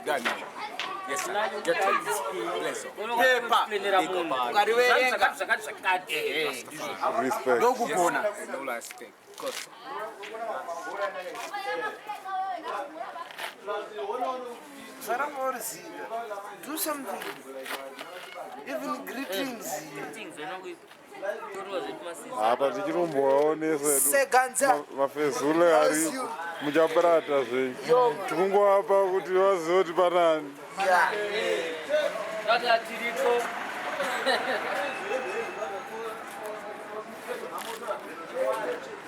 Done. Yes, sir. Get bless you. Paper. Ukariwerenga. Respect. Ndokupona. No last thing. Cause Do something. Even greetings. Hapa tichiromboaonesa Seganza. mafezule ari muchaprata zvenyu tikungoapa kuti vazive kuti panani. Yeah.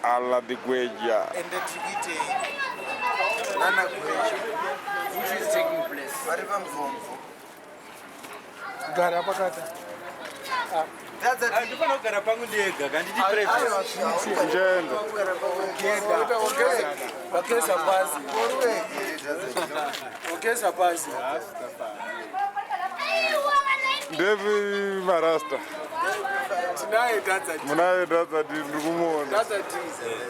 Ala digweja. And the ticket. Nana Gweja. which is taking place. Mariva Mvomvo. Gara pakata. That's a ndifana kugara pangu ndega kanditi Njenda. Wakesa basi. Wakesa basi. Ndevi marasta. Tinaye data. Munaye data ndikumuona. Data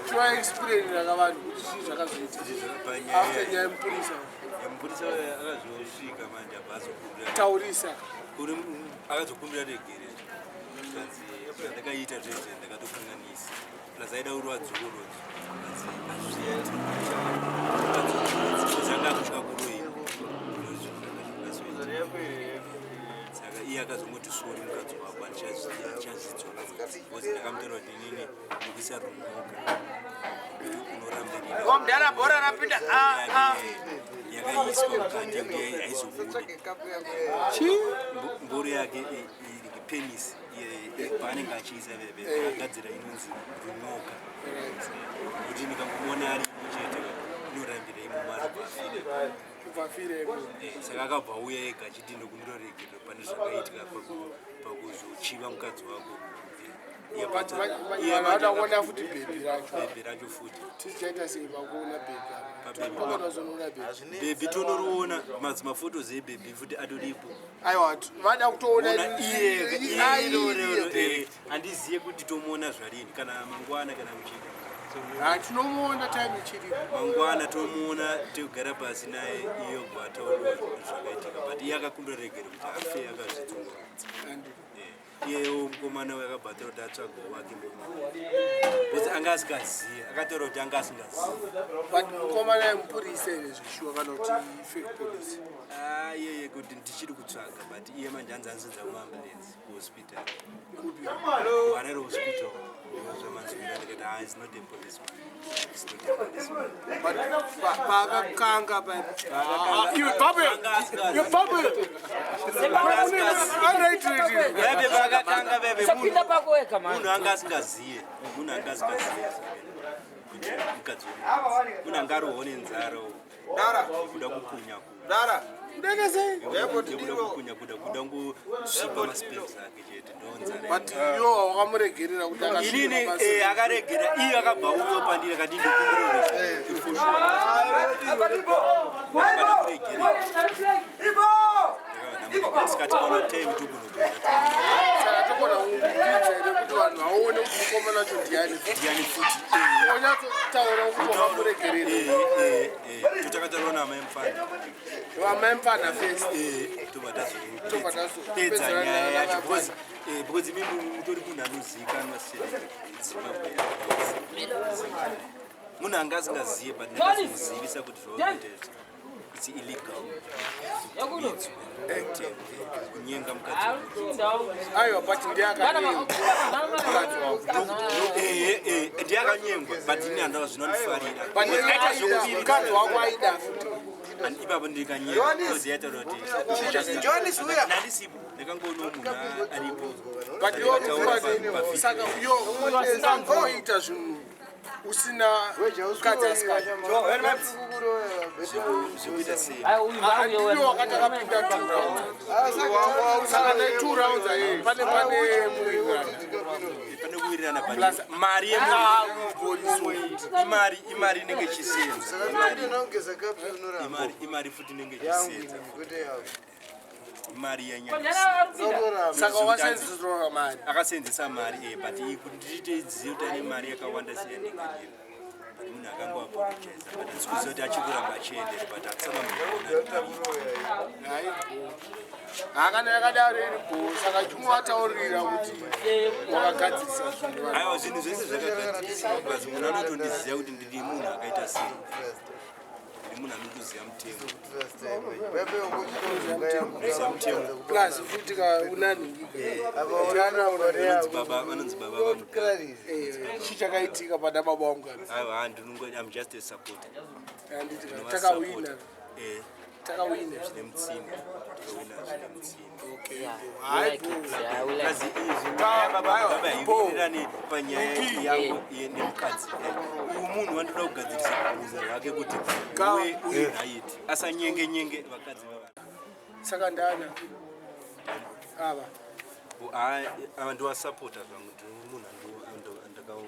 try explain nakavanhu kuti zvakazoita. After nyaya mupurisa. mupurisa akazosvika manje abva Taurisa. akazokumbira regere ndakaita zvese ndakatokanganisa plazaida urwadzoro azvienda kusvika kuroiva saka iye akazongoti sori mukadzi wako achazidzwa bcause ndakamutaura kuti inini ndikuisa runoka unoramba Mdara bora rapinda. yakaiswa mukati yekuti haizobuda mbori yake penisi paanenge achiisa agadzira inonzi runoka kuti ndikambomuona ari chete inorambira imomara Kuvafire. saka akabva uya ega achiti ndokundiroregero pane zvakaitika pakuzochiva mukadzi wako Vada kuona futi baby racho. bhebhi racho futi Tichaita sei vakuona baby. Pakona zonoona baby. bhebhi tonoriona mafotos ebhebhi futi atoripo Aiwa, vada kutoona handiziye kuti tomuona zvarini kana mangwana kana muchika tinomuona time ichiripo. mangwana tomuona tegara pasi naye iyo gwataura zvakaitika but iye akakundoregera kuti afe akazvitunga iyewo mukomana wakabhatira kuti atsvaga wake bcause anga asingaziye akataura kuti anga asingaziye But mukomana yemupurisa ere zvishuwa kana kuti fake police. iyeye kuti ndichiri kutsvaga but iye manje hanzi anzidza kuambulensi kuhospital warere hospital zvamanzwira ndikati is not a policeman. It's not a policeman. Pakakanga pa. You bubble. You bubble. Bebe pakakanga bebe. Sapinda pakuweka man. Munhu anga asingaziye. Munhu anga asingaziye. Mukadzi. Munhu anga arohone nzaro. Dara. Kuda kukunya. Dara. Ndenge sei? Kuda kukunya kuda kusvipa maspells ake chete ndonzara. But yo wakamuregerera kuti akasvika. Inini akaregera iye akabva uyo pandira kati ndikumbirore. Sikati kona time tukunotoza. Saka tokona kuita kuti vanhu vaone kuti mukomana wacho ndiani. Ndiani futi. Onyatsotaura kuti wakamuregerera. Tutakataura na Memfana. Wamempana first. Tobatazo. Pedza nyaya yacho because mimi mutori munhu anozivikanwa seZimbabwe. Munhu anga asingaziye but ndakazivisa kuti zvakuita it's illegal. Kunyenga mukadzi. Aiwa but ndiakanyengwa. Ndiakanyengwa but ini handava zvinondifarira. But ndikaita zvokuviri mukadzi wako aida futi. Ipapo ndikanyengwa because yaitaura kuti John is where? ndandisipo ndakangoona munhu aripo. But yo mukadzi saka yo usangoita zvinhu usina mukadzi asikadi. Zvekuita sei? Ndiyo wakati akapinda 2 rounds. Saka ne 2 rounds aye. Pane muwirirana. Pane kuwirirana but mari yepolisi imari inenge chisenza. Imari futi inenge chisenza. Mari yanyanya. Saka wasenziswa mari. Akasenzesa mari but kuti idziye kuti ane mari yakawanda siyandika. Munhu akanga apologize but sikuziva kuti achikuramba achiendera but akusama muona Hakana yakadaro iri bho saka chimuvataurira kuti wakagadzirisa zvinhu. Aiwa zvinhu zvese zvakagadzirisa basi munhu anotondiziva kuti ndiri munhu akaita sei. Ndiri munhu anotoziva mutemo. Plus futi unanhingika. Vanonzi baba vaMugabe. Chii chakaitika pada baba vaMugabe? Aiwa I'm just a supporter. Takawina. Takawina zvine mutsimba. Okay. Kazi izvi baba haiwirirani panyaya yangu nemukadzi. Uyu munhu wandoda kugadzirisa bvunzo rake kuti uwe uri right. Asanyenge vakadzi vavanhu. Saka ndana ava ndowasapota zvangu munhu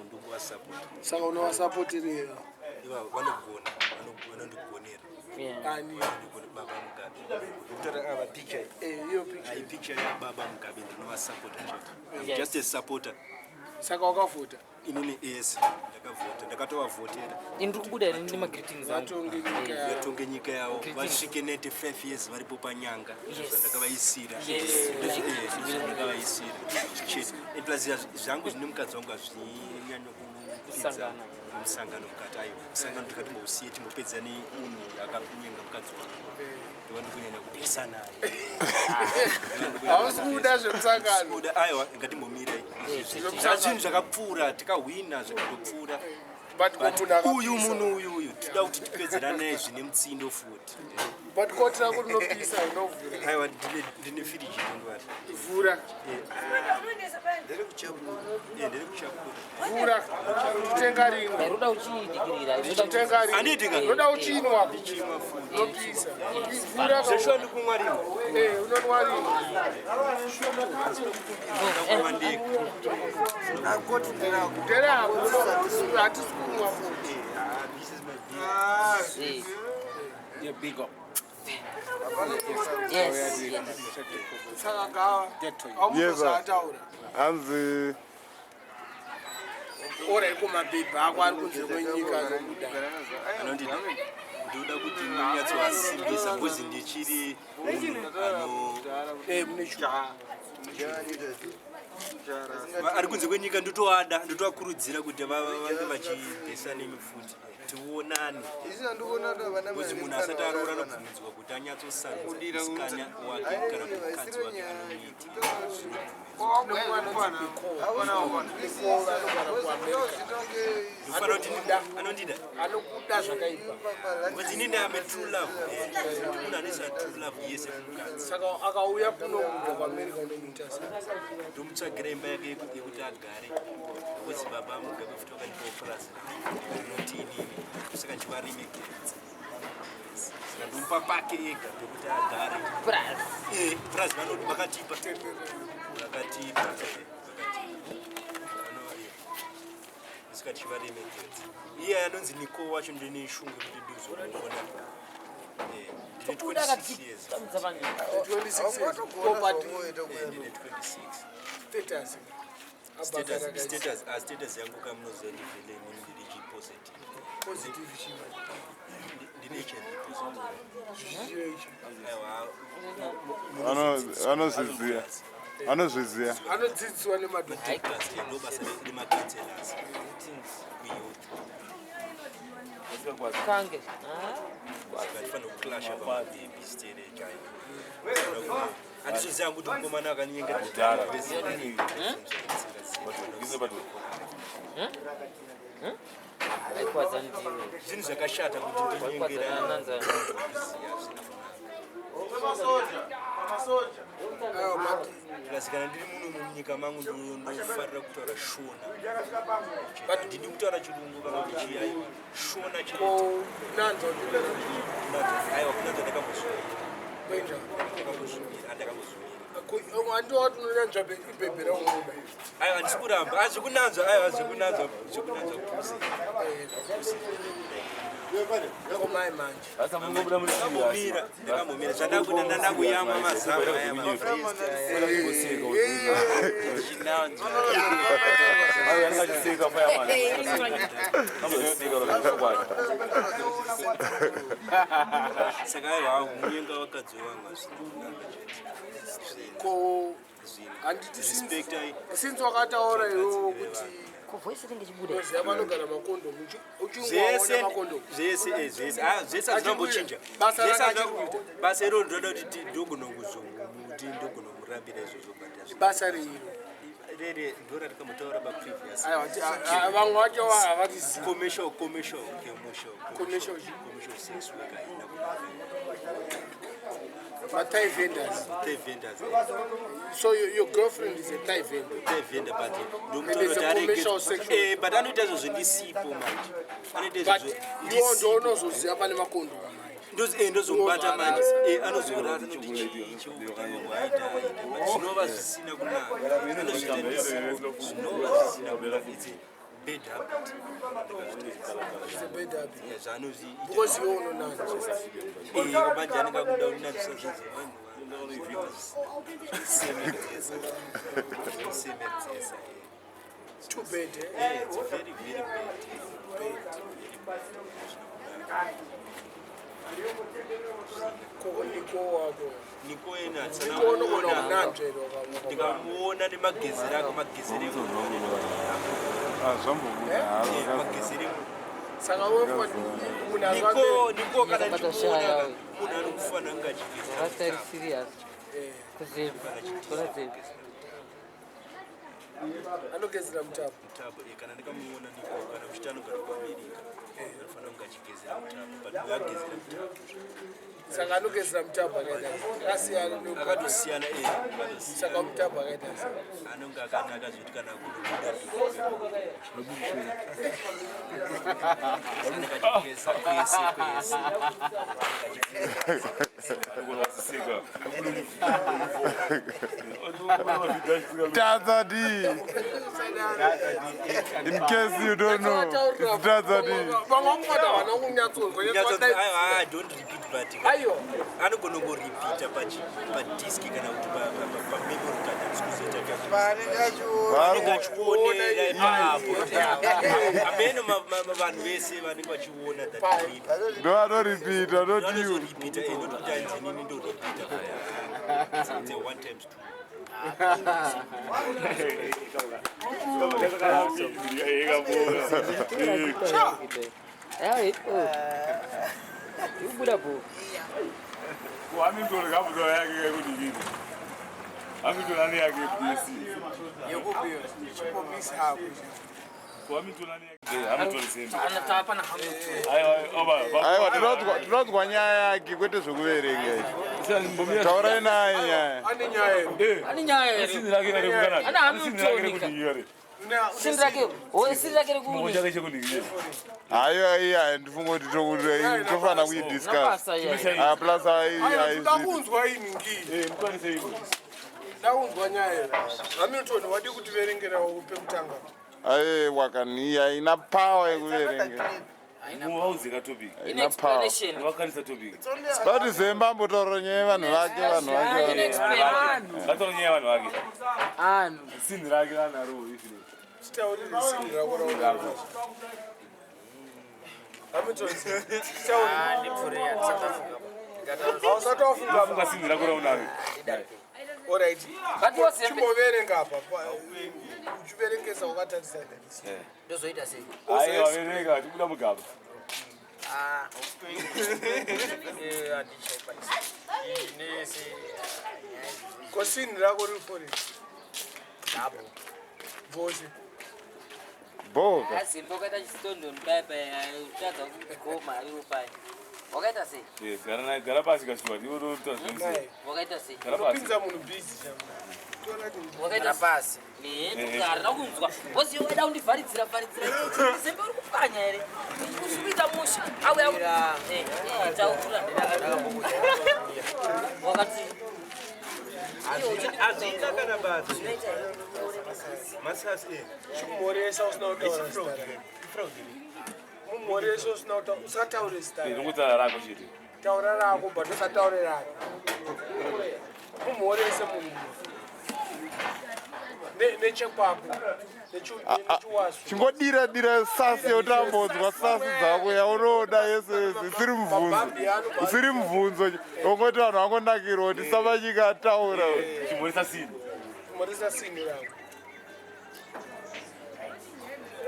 ndokuvasapota. Saka unowasapotiri iva vanondigonera baba Mugabe. Kutora ava picture iyi picture yababa Mugabe ndinovasapota chete. I'm just a supporter. Saka wakavhota? Inini yes ndakavhota ndakatovavhotera. Ndiri kubuda here ndine magreetings vatonge nyika yavo vasvike 95 years varipo panyanga zvandakavaisira ndakavaisira chete. Plus zvangu zvine mukadzi wangu hazvinyanya kupinza musangano mukati. Aiwa musangano ndikatimbousiye timbopedza nemunhu akakunyenga mukadzi wangu ndovandikunyanya kupisa naye. Hausi kuda zvemusangano? Aiwa ngatimbomira zvinhu zvakapfuura tikahwina zvikatopfuura. Uyu munhu uyu tinoda kuti tipedzerane naye zvine mutsindo futi. But koti rako rinopisa unovhura? Aiwa ndine firiji ndingwari. Vhura. Ndiri kuchapura. Vhura. Utenga rimwe. Unoda uchidigirira. Utenga rimwe. Andidinga. Unoda uchinwa. Ndichinwa futi. Unopisa. Vhura. Zvesho ndikumwa rimwe. Unonwa rimwe. Ndakumwa ndiko. Akoti ndirako. Nderako. Hatisi kumwa futi. This is my business. Yeah, big up. Yes. Saka gawa. Yes, sir. Ataura. Hanzi Ora iko mabhebha ako ari kunze kwenyika nokuda. Anondida. Ndoda kuti munyatsoasimbisa because ndichiri munhu Mune shuga. ari kunze kwenyika ndotovakurudzira kuti vange vachibhesa nemi futi tionane. Because munhu asati aroora anobvumidzwa kuti anyatsosarudza musikanya wake kana mukadzi wake anomuita. Ndofana kuti anondida. Anokuda zvakaipa. Because inini ame true love. Munhu anoisa true love yese kumukadzi. Saka akauya kuno kubva kuAmerica unomuita sei? Ndomutsvagira imba yake yekuti agare. Because baba Mugabe futi vakandipawo purazi rinoti inini saka ndivaremekedza. Saka ndomupa pake ega pekuti agare. Purazi vakatipa. Saka tichivaremekedza. Iye anonzi Niko wacho ndine shungu kuti ndizomuona. Ndine 26 years. 26 years. Property. Ndine 26. Status. Status yangu kama mnozwa ndivile ndiri positive. Positive chima. Ndine HIV positive. anozviziva Anodzidziswa nemadhokodheya. Ndobasa remacounselors. Kange. Ndifana ukuclasha pamabebi stere chaivo. Andizoziva kuti mukomana akaninyengera kudhara zvinhu zvakashata kuti ndinyengera. Kasi kana ndiri muno munyika mangu ndofarira kutaura shona. Ndini kutaura chirungu kana kuti chiyaiwa. Shona chete. Nanzo Aiwa kunanzo ndakambozvira. kwenda. Ndakambozvira. Wandi watu unonyanzwa ibhebhera umuda. Aiwa ndisi kuramba. Hazvikunanzwa. Aiwa hazvikunanzwa. Pusi. komai manje Sasa mungobuda muri serious. ndakamumira chandakuita ndandakuyama mazama aya Ayo anakajisika paya mana. Anakajisika lokachakwacha. saka aiwa munyenga wakadzowa masi ko handiti since wakataura iwo kuti Kuvoice ringe chibuda. oziva vanogara makondomu zvese uchingoaona makondomu zvese zvese hazvinambochinja Basa rakachiri kuita. basa iroro ndoda kuti ndogonomuti ndogonomurambira izvozvo basa reiro rere ndora rikamotaura paprevious vamwe vacho havatizivi commercial sex work mathai vendors Thai vendors so your girlfriend is a Thai vendor Thai vendor but And it's a commercial section. but anoita izvozvo ndisipo manje anoita but izvozvo iwo ndo unozoziva pane makondomu ndozomubata manje anozora anoti chiukawaita zvinova zvisina kunaka anozviita ndisipo zvinova zvisina kunaka it's a bad habit zvaanozi because iwo unonanza manje anenge akuda kunanzisa zvezvanhu semedzesa too bad it's very very bad niko wako niko ena niko unogona kunanzverwa ndikamuona nemagezeri ako magezeri magezeri saka wefa niko kana ndichimuona munhu ari kufana kunge achigezera That's very serious. Kuzevu. Kona zevu. anogezera mutapo mutabo kana ndikamuona niko kana uchiti anogara kuamerika anofanira kunge achigezera mutabo but agezera mutabo saka anogezera mutapo akaita akasiyana akatosiyana saka mutapo akaita anonge akanaka zvekuti kana kunobuda anenge achigeza kwese kwese Tazadi. In case you don't know, it's Tazadi. vamwe vakufata vana kunyatsonzwa don't repeat but aiyo anogona kungorepeata padiski kana kuti pamemory card azikuzoita anenge achionera ipapo amene vanhu vese vanenge vachiona that No, I don't repeat, I don't you. anozorepeata notokuti anzinini ndorepeata it's a one times two Hey, oh. You buda po. Hamilton kabuto yake kudikini. Hamilton ani yake PC. yekupiwa chipomisi hako Hamilton ani yake. Hamilton simba. Anatapa na Hamilton. Aiwa tinozwa nyaya yake kwete zvokuverenga. Taura naye nyaya. ane nyaya Ani nyaya. Ana Hamilton. Sindake. Oh, sindake kuni. Aiwa ndifunga kuti tofana kuidiscuss. Napasa ya. Plus ndakunzwa ini ngii ndakunzwa nyaya hamilton wadi kutiverengera pekutanga ai wakaniya ina power yekuverenga. In explanation. But Zemba mbotaura nyaya vanhu vake Anu. chitaurire sini rako raunaa hamilton chitaurire hausatowafunga alright chimboverenga apa uchiverengesa wakatarisa Ndozoita sei? kosini rako riri fori vose boka. Asi mbokaita chistondo ndipaipa utadza kugoma iro pai. Wakaita sei? Wakaita sei? unopinza munhu bhizi Wakaita pasi. Ndogara ndakunzwa. Bosi wada undivharidzira sembe uri kupfanya here. Usikuita musha. Auya. Taura ndakambouya. Wakati azviita kana basa masasi chimoresa usina kutaura Mumhoreso usataure zita ndinongutaura rako chete. taura rako but usataure rako mumhorese munhu nechekwako nechiwasu chingodira sasi yotambodzwa sasi dzako yaunoda yese yese isiri mubvunzo ongoti vanhu vangonakirwa kuti samanyika ataura Chimoresa sini. mumhoresa sini rako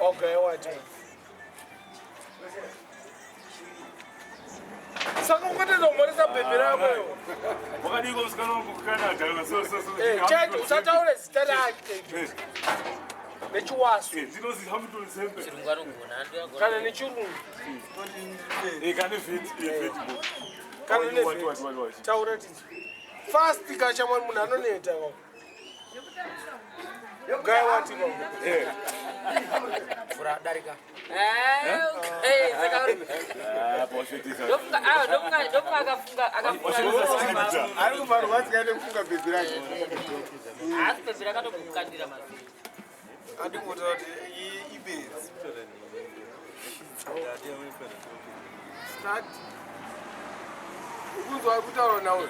okay wati saka ungotedza kumhoresa bhebhi rako Wakadiko musikana wangu kukanada. chacho usataure zita rake nechiwasu Ndinozi Hamilton Sembe. chirungu anogona kana nechirungu Kane vet. kana nevheti taura tizi fast kachamwari munhu anoneta gai wati darika ari kumarwatsika nekufunga bhebhi rake asi bhebhi rakatokukandira mazii andingotaura kuti ibezi ukunzwa ari kutaura nawe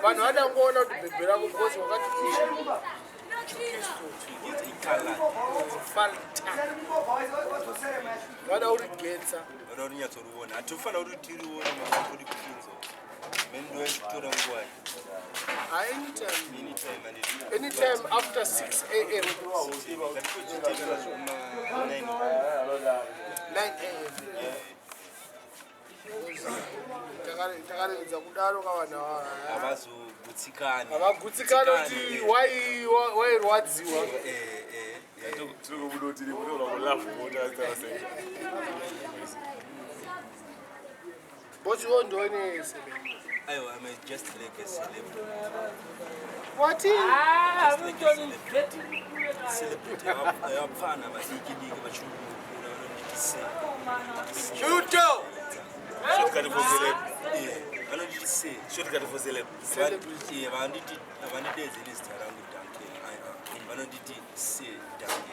vanhu vada ngoona kuti bhebhi rako because wakati vada uri getsa vada urinyatsoruona hatifanira kuti tirione makakodi kufunza mendo yekutora nguva anytime after 6 a.m. 9 a.m. takaredza kudaro kavanhu havazogutsikani havagutsikana kuti wairwadziwa bosi wondonese aiwa I'm just like a celebrity. wati Celebrity abafana badikidiki bachukura vanonditise shuto Shortcut for celeb. vanonditise Shortcut for celeb. vandidedze nezita rangu danke vanonditi se danke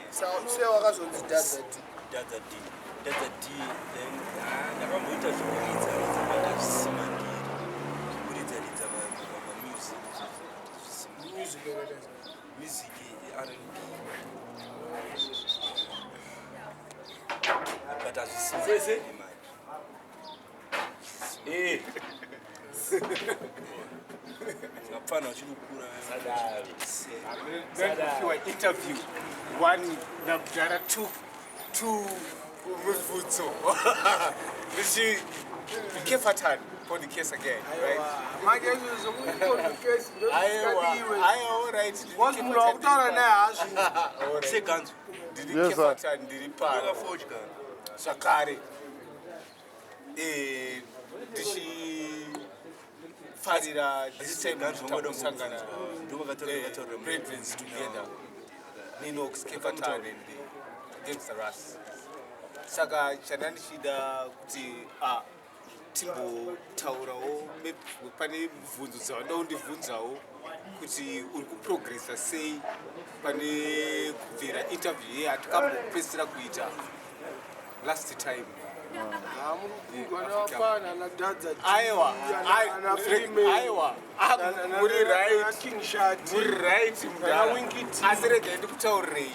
se wakazonzi dazati dadza d ndakamboita zvekuridza kuridzaridza music R&B but hazvisimani zvakapfana vachirukura kupiwa interview one nakudhara two mibvunzo kefatani for the case again, right? wazi munhu wakutaura naye hazvi seganzo Yes, sir. ndiri pano akafodya zvakare ndichifarira this time takusangana Brethrens together Ninox Kefatan and Against the Ras. Saka chandandichida kuti timbotaurawo pane bvunzo dzavanoda kundibvunzawo kuti uri kuprogressa sei pane kubvira interview yatikambopedzisira kuita last time. Aiwa, muri right mudhara asi regai ndikutaurirei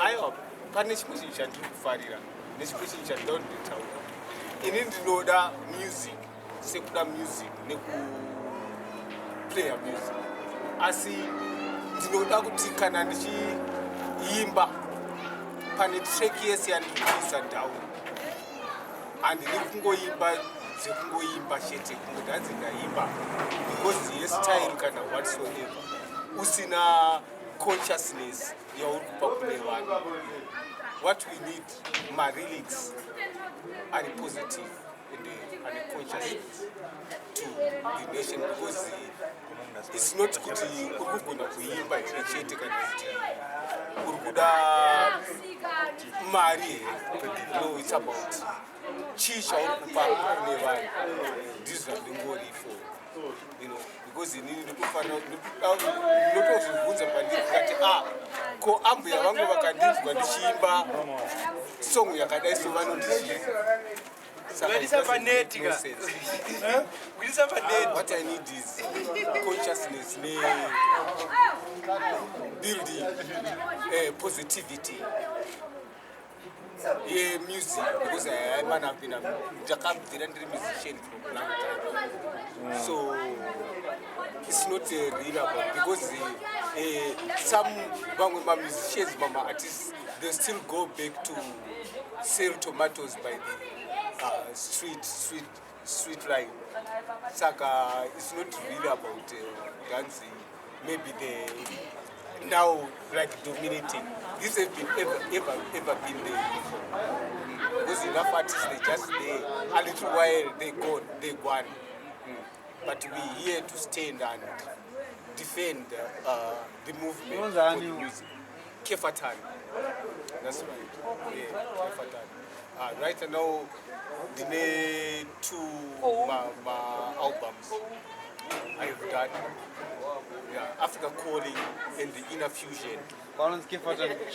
aiwa pane chimwe chinhu chandiri kufarira nechimwe chinhu chandinoda kunditaura ini ndinoda music sekuda music nekuplaya music asi ndinoda kuti kana ndichiimba pane track yese yandikuisa ndau handidi kungoimba dzekungoimba chete kungodanzi ndaimba because yestyle kana whatsoever usina consciousness yauri kupa kune vanhu. What we need, my lyrics are positive and conscious to the nation because it's not kuti urikugona kuimba chete kana kuti urikuda mari. No, it's about chii chauri kupa kune vanhu. Ndizvo zvandingori for you know, because inini ndikufana ndinotozvibvunza pandiri kati ko ambuya vangu vakandinzwa ndichiimba song yakadai so vanondizvii. What I need is consciousness, building positivity. Yeah, music, because I man have been a musician for a long time. So it's not real about, because some Bangwema musicians, Mama artists, they still go back to sell tomatoes by the street line. Saka, it's not really about dancing. Maybe they now like dominating. This has been ever been there before. Because enough artists, they just there a little while they gone. But we here to stand and defend the movement for the music. Kefatan. That's right. Yeah, Kefatan. Right now, the two my albums I have done. Yeah, Africa Calling and the Inner Fusion. Kefatan G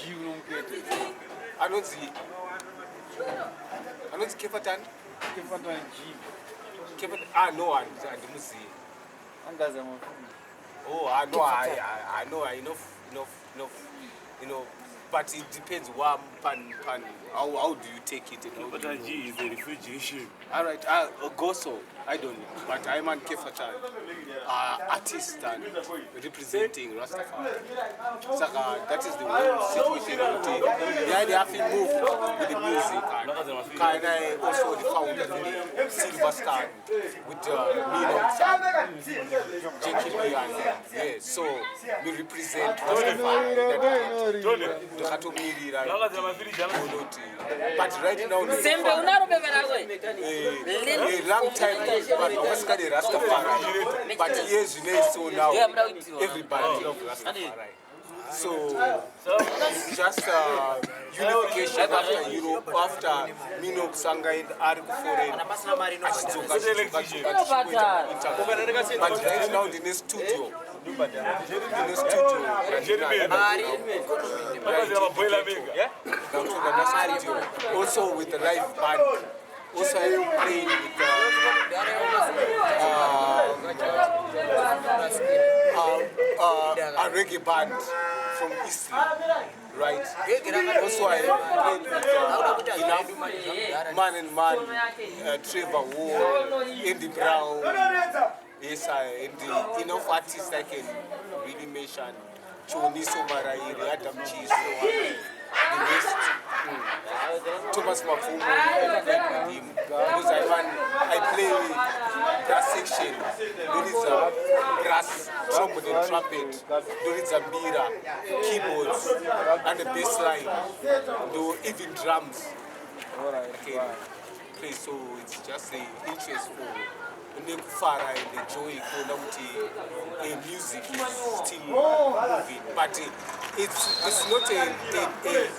I don't see Kefatan. Kefatan G. Kefatan, no, and the music. Oh, I know, I know, but it depends what how do you take it? Kefatan G is the refugee ship. All right, go so. I don't know, but I'm an Kefatan artist and representing Rastafari. So that is the whole situation. They have to move with the music. And I also the founder of the Silver Star with Nino Jackie and yeah. So we represent Rastafari. But right now, a long time. But Rastafari. But years so now everybody loves Rastafari. So it's just unification after Europe, after Mino Sanga and Argo but right now the next studio. Also with the live band. Also I'm playing with a reggae band from Italy, right? Also I played with Man and Man, Trevor Wall, Andy Brown. Yes, and enough artists I can really mention. Choniso Marai, Adam Chiso, the rest. Thomas Mafumo, I played with him. Because I play brass section. There is a brass, trumpet and trumpet. There is a mira, keyboards, and a bass line. Do even drums. Okay. Play, so it's just the interest for Nekufara and the joy for music is still moving, but it's not a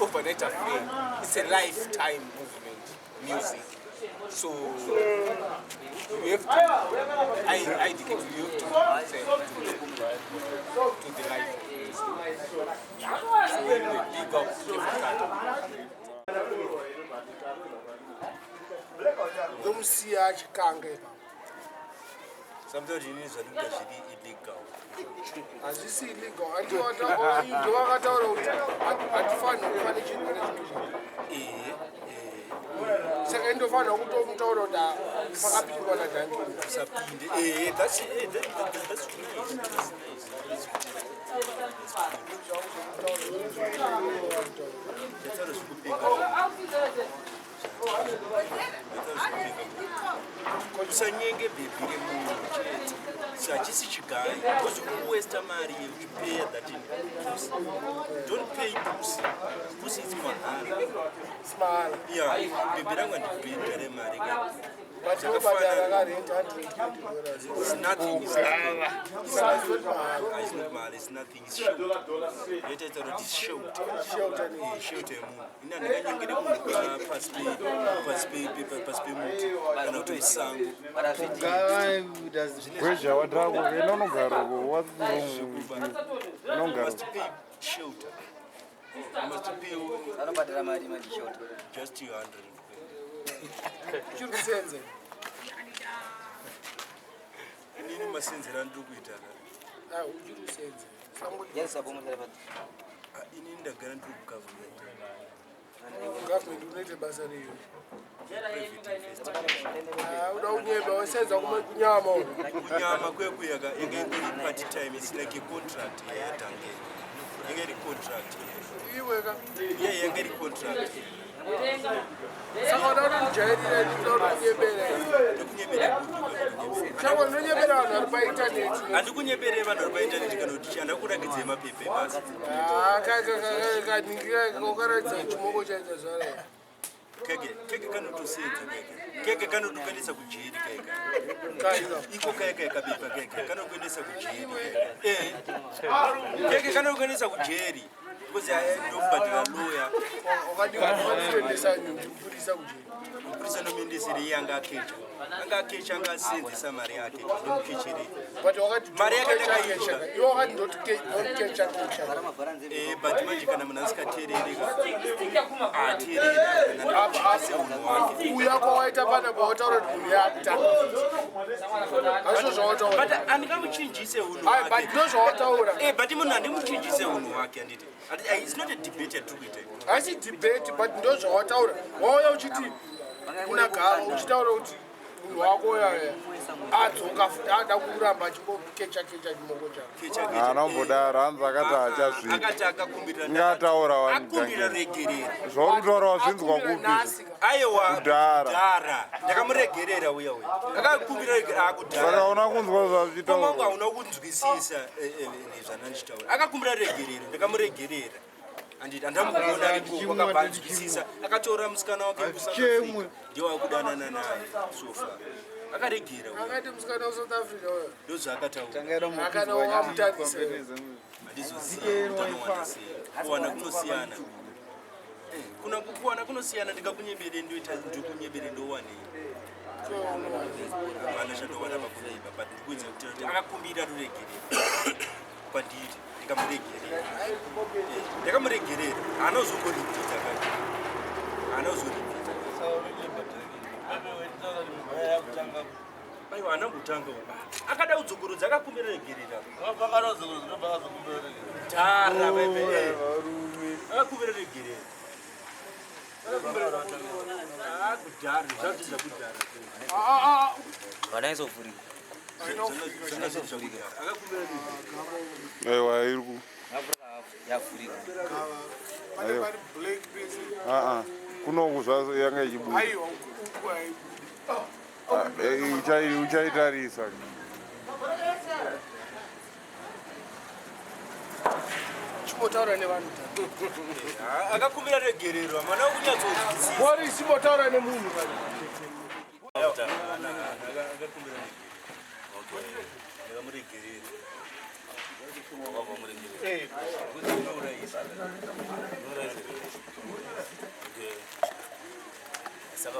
overnight affair. It's a lifetime movement, music. So you have to, I think you have to the life of music. So anyway, big up Don't Sometimes you need something that's illegal. as you see illegal, and you are second of all, Kusanyenge baby just chigai because you waste money you pay that in don't pay pussy. Pussy is small. Yeah, baby don't want to pay the money. It's nothing. It's not mal. It's nothing. It's short. It is already short. Short. In a pass pay. pasi pemuti kana kuti musango Where's our dog? We don't know. What's wrong? No, must pay shelter. You must pay just 200. Nini masenzera ndiri kuita ini ndagara ndiri kugovernment unoite basa riyo uda kunyemba wasenza kunyama kunyama kwekwe yanga ingori part time. It's like a contract yatange yanga iri contract iweka yanga iri contract saka udakujairira ndikunyembera saka unonyembera vanhu vari paintaneti handikunyembere vanhu vari paintaneti kana kuti handakurakidzei mapepe basi kaningira ukaratidza chimoko chaita zvara keke kanotosenza keke kanotokuendesa kujeri iko keke kabepa keke kanokuendesa kujeri keke kanokuendesa kujeri because ndokubhadhira loya wakadiwanoendesa kupurisa kujeri mupurisa nomuendesere iye anga akecha anga asenzesa mari yake ndomukechere mari yake ndakaiwa iwo wakati ndokecha but manje kana munhu asikateerereka ateerera uya kwawaita pana pautaura kuti munhu yakutanga azvo zvautaura but handingamuchinjise unhu but ndo zvautaura but munhu handimuchinjise unhu wake handiti it's not a debate yatiri kuita haisi debate but ndo zvawataura wauya uchiti kuna gava uchitaura kuti munhu wako uyaya adzoka futi ada kuramba achimbokecha chimoko chake anombodaro hanzi akati hachasvika akati akakumbira ngataura akumbira regerera zvauri kutaura wazvinzwa kupi aiwa kudhara dhara ndakamuregerera uya akakumbira regerera akudhara saka hauna kunzwa zvazvitaura komangu hauna kunzwisisa zvanandichitaura akakumbira regerero ndakamuregerera anditi andamukuona ariko kwakabanzwisisa akatora musikana wake ndiwo akudanana naye sofa akaregera akati musikana wasouth africa uyo ndozvaakataura akana wamutarisa handizoziva utano wandisei kuwana kunosiyana kuna kukuwana kunosiyana ndikakunyembere ndoita ndikunyembere ndowanei pana chandowana pakuneiba but ndikuedza kuti akakumbira ruregerera kwandiri ndikamuregerera haanozongoripita haanozoripita aiwa hanambotanga akada kudzokorodza akakumbira regerera dhara akakumbira regerera kudhara zvazviza kudhara vanaizovhurika akakumbira regerera aiwa iriku yavhurika kunoku zvazo yanga ichibuda uchaitarisa chimbotaura nevanhu akakumbira regerero mwana wekunyatsodzwisisa wari chimbotaura nemunhu Saka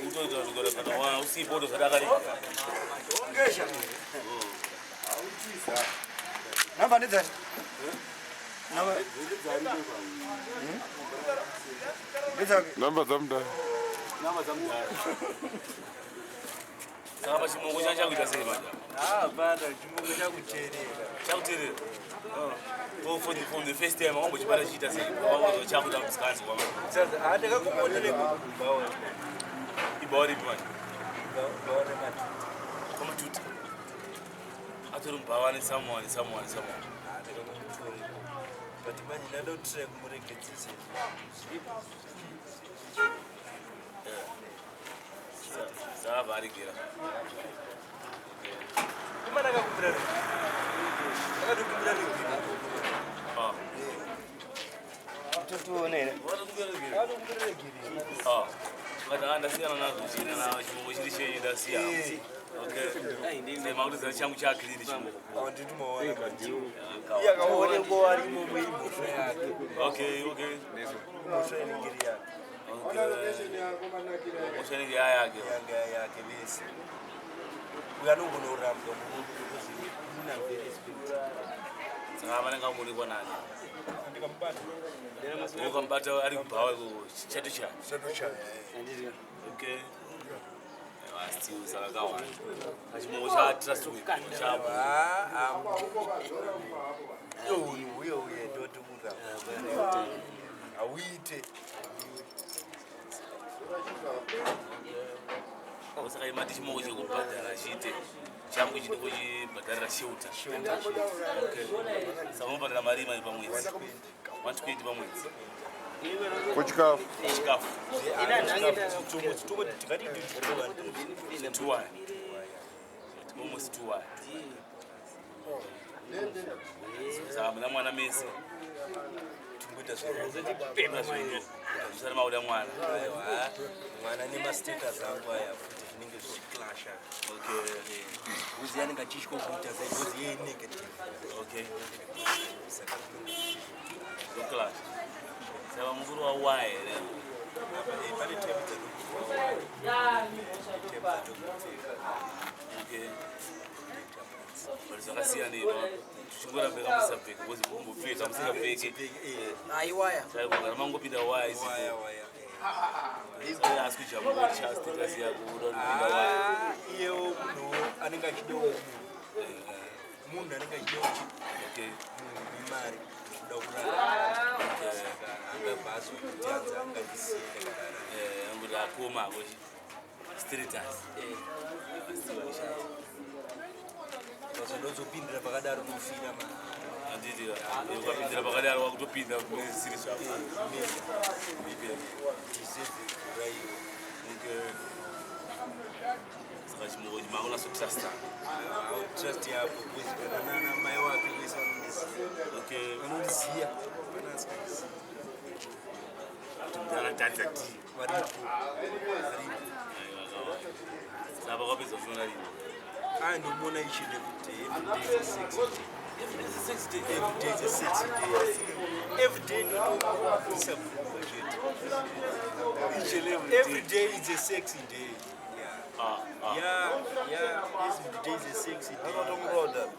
utoita zvikora kana usipo zvadakarika. Namba ndedzani? namba dzamudhara Saka pachimongo chakuita sei manja? Bana chimongo chakuteerera. From the first time wambochibata chiita sei? Chakuita musikadzi kwama. Sasa ndakakumonere kubawa. Ibawa ripi manje? Ibawa remati. Kwamatuti. Atori mubhava nesomeone. But manje ndada kutira kumuregedzisa. Saka varigera. Imana akakumbira regerero. Akakumbira regerero. Tutuonere. Akakumbira regerero. But ndasiyana nazvo china na chimongo chiri chenyu ndasiyana. Okay. Sema kuti zva changu chakilini chimongo. Nditi maona manje. Iye akaonekwa arimo muimbo yake. Okay. Mutraining yake. Mushani yake yake bese uyanongonorambwa muna very spirit saka vanenge muri kwa nani ndikambata ukambata ari kubhawa chatu cha okay wasti saka kawa achimo cha trust chabo uyo ndoti mura awite saka imati chimo chekubhadhara chite changu chiri kuchibhadharira shelter okay saka unobhadhara mari imani pamwedzi 120 pamwedzi kuchikafu almost 2 saka muna mwana mese tumbuita pena zvinhu zvisari mauda mwana mwana nemastatus angu aya futi zvinenge zvichiklasha uzi anenge achityo kuita saiuzi yei negative okay class saka mukuru wawaye pane temu okay zvakasiyana ino tichingorambeka musabheki because kumbopfeka musingapfeki aiwaya kugara mangopinda waya asi kujamucha status yako udapinda waya iyewo munhu anenge achidewo munhu anenge achidewo okay mari kuda kurara angabhazi kuti anza angandisiye ndakadara anguti akoma ako status zvinozopindira pakadaro nofira anditi ukapindira pakadaro wakutopinda nesiri zvako saka chimoko chimako unasotrasta trust yapo kuzikanana mai wake wese vanondiziya ndakatadza ti varipo saka pakapedza kushona rini ndomona ichine kuti everyday is a sexy day everyday ndotoisa everyday is a sexy day every day is a sexy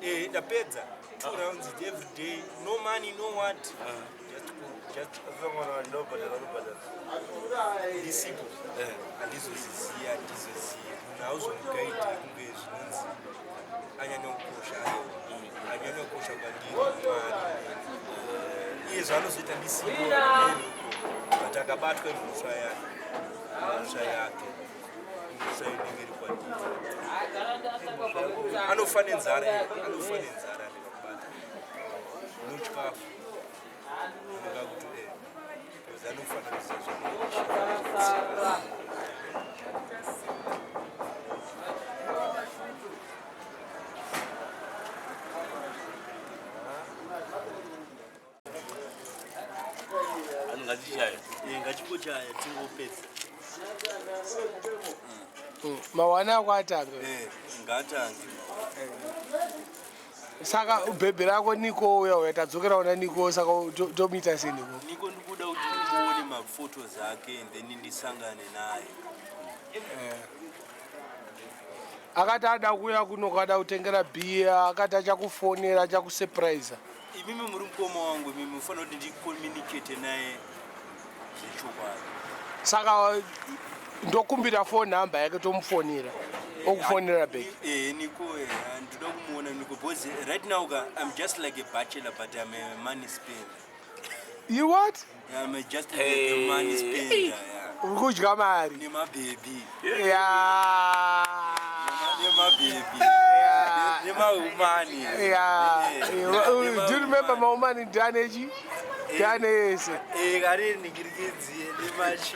day ndapedza 2 rounds every day no money no what just ndisipo handizoziziya munhu auzomugaidhi kunge zvinonzi anyanyokosha anyanyokosha kwandiri mari iye zvaanozoita ndisipo but akabatwa mhosva yake mhosva inenge iri kwandiri anofa nenzara ndikakubata nochikafu unoga kuti anofanira kuzazva ngachipochaya tingopedza mawana ako atange ngatange saka bhebhe rako niko uya tadzokera una niko saka tomuita sei niko ndikuda kuti muone maphotos ake then ndisangane naye akati ada kuuya kuno kada kutengera bhiya akati achakufonera achakusurprise imimi muri mukoma wangu imimi ufanira kuti ndicommunicate naye zvechokwadi saka ndokumbira phone number yake tomufonera okufonera back niko ndoda kumuona niko because right now I'm just like a bachelor but I'm a money spender. You what? I'm just like a money spender. Ukudya mari nema baby nema woman do you remember my woman in Daneji? Danese kare ningirikidziye nemachi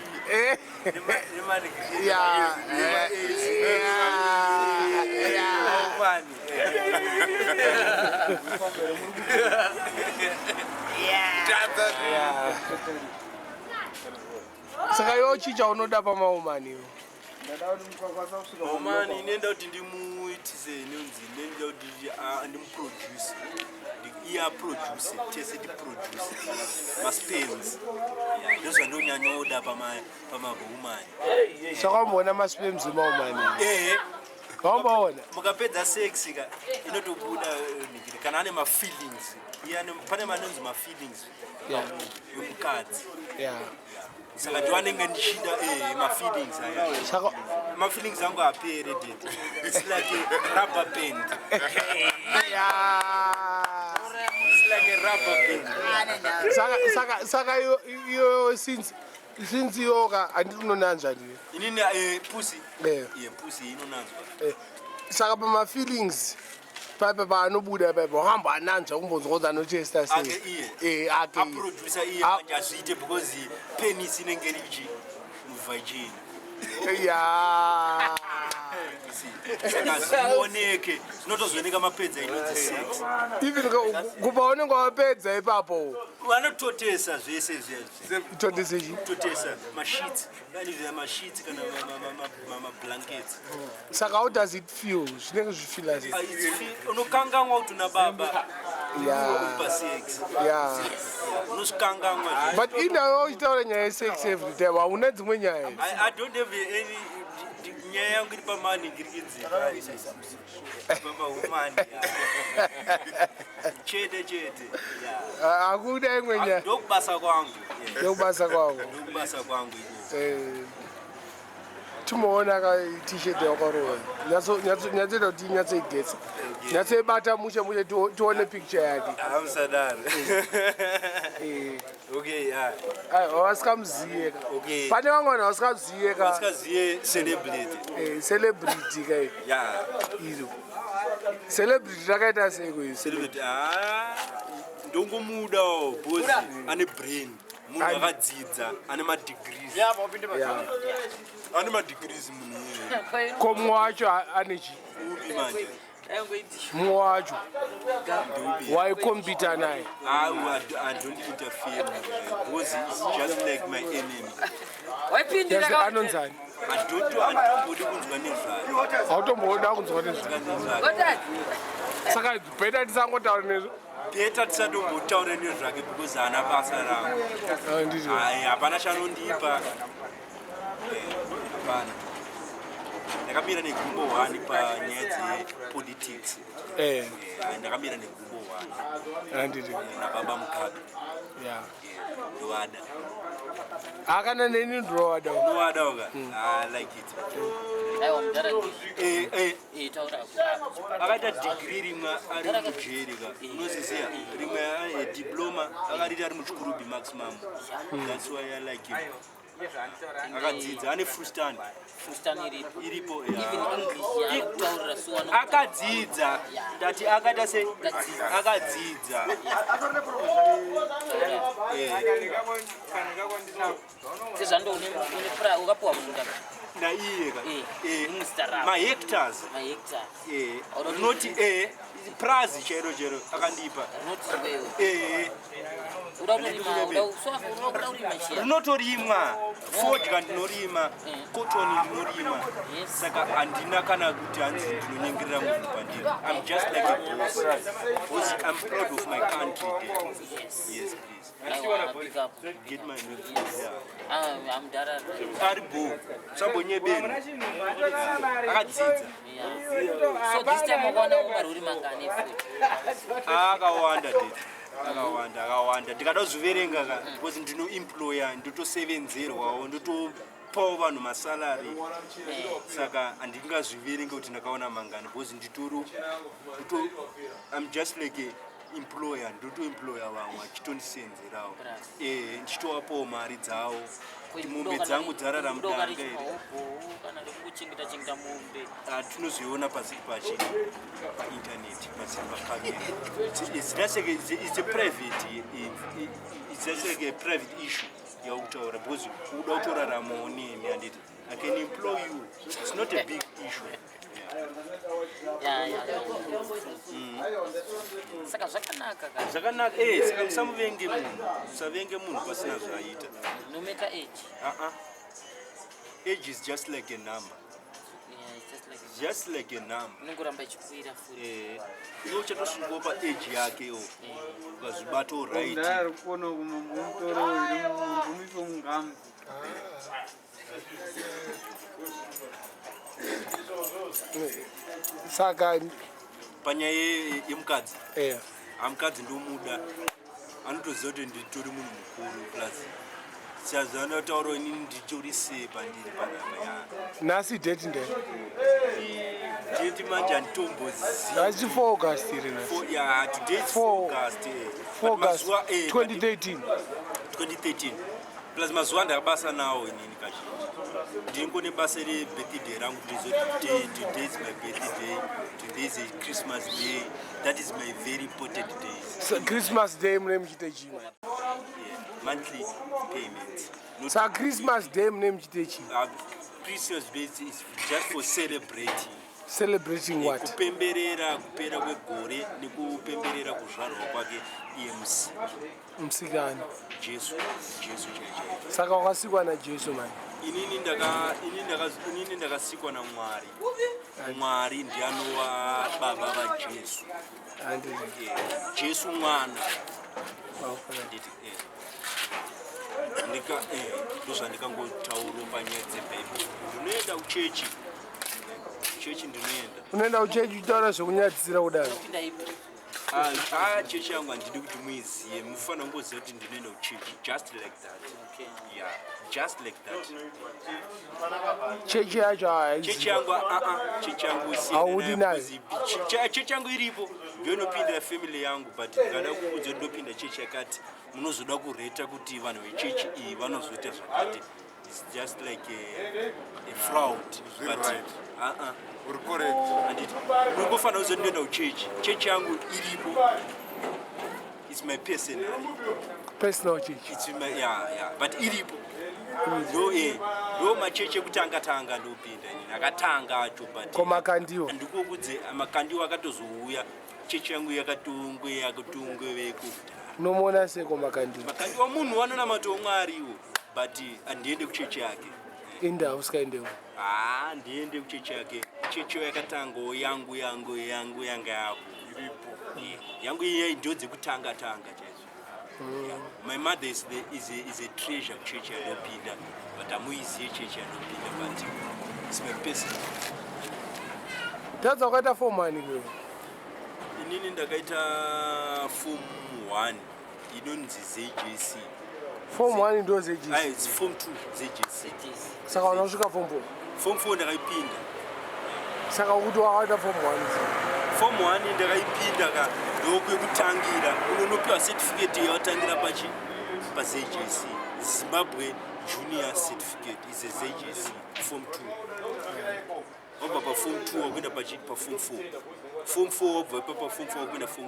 saka iwo chicha unoda pamaumani omani nenda kuti ndimuitise nenzi nenda kuti ndimuproduce produce tese di produce maspens ndozva ndonyanyoda pamabhumani Sakamona maspams mani. Kaumbaona. mukapedza sex ka inotobuda kana ane mafeelings pane manonzi mafeelings yomukadzi saka ndiwanenge ndichida mafeelings aya mafeelings angu apere dede it's like a rubber band it's like a rubber band Saka yo since yoga andinonanzva ndiyo. inini pussy pussy inonanzwa Saka pama feelings papa panobuda papa hamba ananzva kumbonzwa kuti anochesta sei. ake Ake. aproducer iye manje azviite because penis inenge richi muvagina saka zvioneke zvinotozoneka mapedza inonzi sex Even kuba unenge wapedza ipapo. vanototesa zvese Totesi. totesa mashits vanizva mashits kana mablankets Saka how does it feel? Zvinenge zvifila sei? unokanganwa kuti una baba Yeah. pasex Yeah. unosvikanganwa But inawo uchitaura nyaya yesex every time. Hauna dzimwe nyaya. I don't have any nyaya yangu iri pamanhingirikidzika pamahumani chete Hakuna imwe nyaya. ndokubasa kwangu Yokubasa kwako. ndokubasa kwangu Timoona ka t-shirt yakarova. Nyatsoita kuti nyatsoigetsa. Nyatsoibata mushe tione picture yake. amsadaro okay Wasikamuziye ka. okay Pane vamwe vanhu vasikamuziye ka. vasikaziye celebrity Celebrity ka iro. Celebrity rakaita sei kuizvi? celebrity ndongomudawo bhozi ane brain munhu akadzidza ane madegrees ane madegrees munhu iye Ko mumwe wacho ane chi? upi manje Mumwe wacho waikombita naye. I don't interfere because it's just like my enemy. Anonzani? Andoti kunzwa nezvayo. Hautomboda kunzwa nezvake. Saka bheta tisangotaura nezvo. Bheta tisatombotaura nezvake because haana basa rangu. Hapana chanondipa. Hapana. Ndakamira negumbo 1 panyaya dzepolitics. Ndakamira negumbo 1. Anditi. Nababa Mugabe. Ndowada. Akana neni ndowada. Ndowada oka. I like it. Aiwa mudhara taura akaita degree rimwe ari mujeri ka unozviziva rimwe diploma akarita ari muchikurubi maximum. That's why I like him. Akadzidza ane frustan iripo akadzidza ndati akaita se akadzidza ukapiwa munda naiye ka mahectares not prazi chero chero akandipa rinotorimwa fodya ndinorima cotton ndinorima saka handina kana kuti hanzi ndinonyengerera munhu pandiri. I'm just like a boss because I'm proud of my country there. Yes please. Get my milk. Ari bo sambonyebeni akadzidza akawanda deti akawanda ndikada kuzoverenga ka because ndinoemploya ndotosevenzerwawo ndotopawo vanhu masalari saka handingazviverenga kuti ndakaona mangani because I'm just like a employer ndotoemploya vamwe achitondisenzerawo ndichitovapawo mari dzavo kuti mombe dzangu dzarara mudanga here tinozoiona pasi pachi paintaneti pasi pakamera. It's a private it's just like a private issue yautaura because uda kutoraramawo nemi handiti I can employ you. It's not a big issue. Saka zvakanaka ka. Zvakanaka saka musamuvenge munhu musavenge munhu pasina zvaaita. No matter age. Age is just like a number. just like a number. Unongoramba ichikwira futi. Iwo chatosvikawo paage yake yo ukazvibata right. Ndari kuona kumumutoro uri mumvumiso mungamzi. Saka Panyaya yemukadzi. yeah. Amukadzi ndomuda. Anotoziva kuti nditori munhu mukuru plus. Sazana tauro inini nditori sepa ndiri panapa ya. Nasi date ndeni. Date manje anditomboziva. That's 4 August here. Yeah, today is 4 August. 4 August 2013. 2013. Plus mazuva ndakabasa nawo inini kazhinji. Ndingone basa rebirthday rangu ndizoti today is my birthday. Today is a Christmas day. That is my very important day. So Christmas day mune muchite chii? Monthly payment. Sa Christmas day mune muchite chii? Christmas day is just for celebrating. Celebrating what? Kupemberera kupera kwegore nekupemberera kuzvarwa kwake iye Musikani. Jesu chaicho. Saka wakasikwa na Jesu man. Inini ndakasikwa naMwari. Mwari ndiye anova baba vaJesu. Jesu mwana. Ndozvandikangotaura panyaya dzebhaibheri. Ndinoenda kuchechi. Chechi ndinoenda. Unoenda kuchechi utaura zvekunyadzisira kudaro. Chechi yangu handidi kuti muizive. Mufanira kungoziva kuti ndinoenda kuchechi. Just like that. Okay. Yeah. Just like that. Chechi yacho haizi. Chechi yangu Haudi nayo. chechi yangu iripo ndinopindira family yangu but ndikada kuudza ndopinda chechi yakati munozoda kureta kuti vanhu vechechi iyi vanozoita zvakati. It's just like a fraud but Uri correct. anditi unongofanira kuzi ndinoenda kuchechi. Chechi yangu iripo. It's my Personal church. It's my but iripo. Ndo machechi ekutanga ndopinda inini akatanga acho but Komakandiwo. ndikokudze makandiwo akatozouya chechi yangu yakatongweveko. Unomuona sei komakandiwo? Makandiwo munhu wanonamatawo Mwariwo but handiende kuchechi yake. Inda usikaendewo. Ndiende kuchechi yake. Chechi yakatangawo yangu yapo. Yangu iye ndodze kutanga chaizo. My mother is a treasure church yanopinda but amuiziye church yanopinda but it's my personal. Tadza wakaita form 1 kwewe? Inini ndakaita form 1 inonzi ZJC. Form 1 ndo ZJC. It's form 2 ZJC. Saka unosvika form 4? Form 4 ndakaipinda. Saka kuti wakaita form 1? Form 1 ndakaipinda ka ndokwekutangira unonopiwa certificate yawatangira paZJC. Zimbabwe Junior Certificate is a ZJC form 2. Wabva paform 2 wakuenda paform 4. Form 4 wabva ipapo form 4 wakuenda form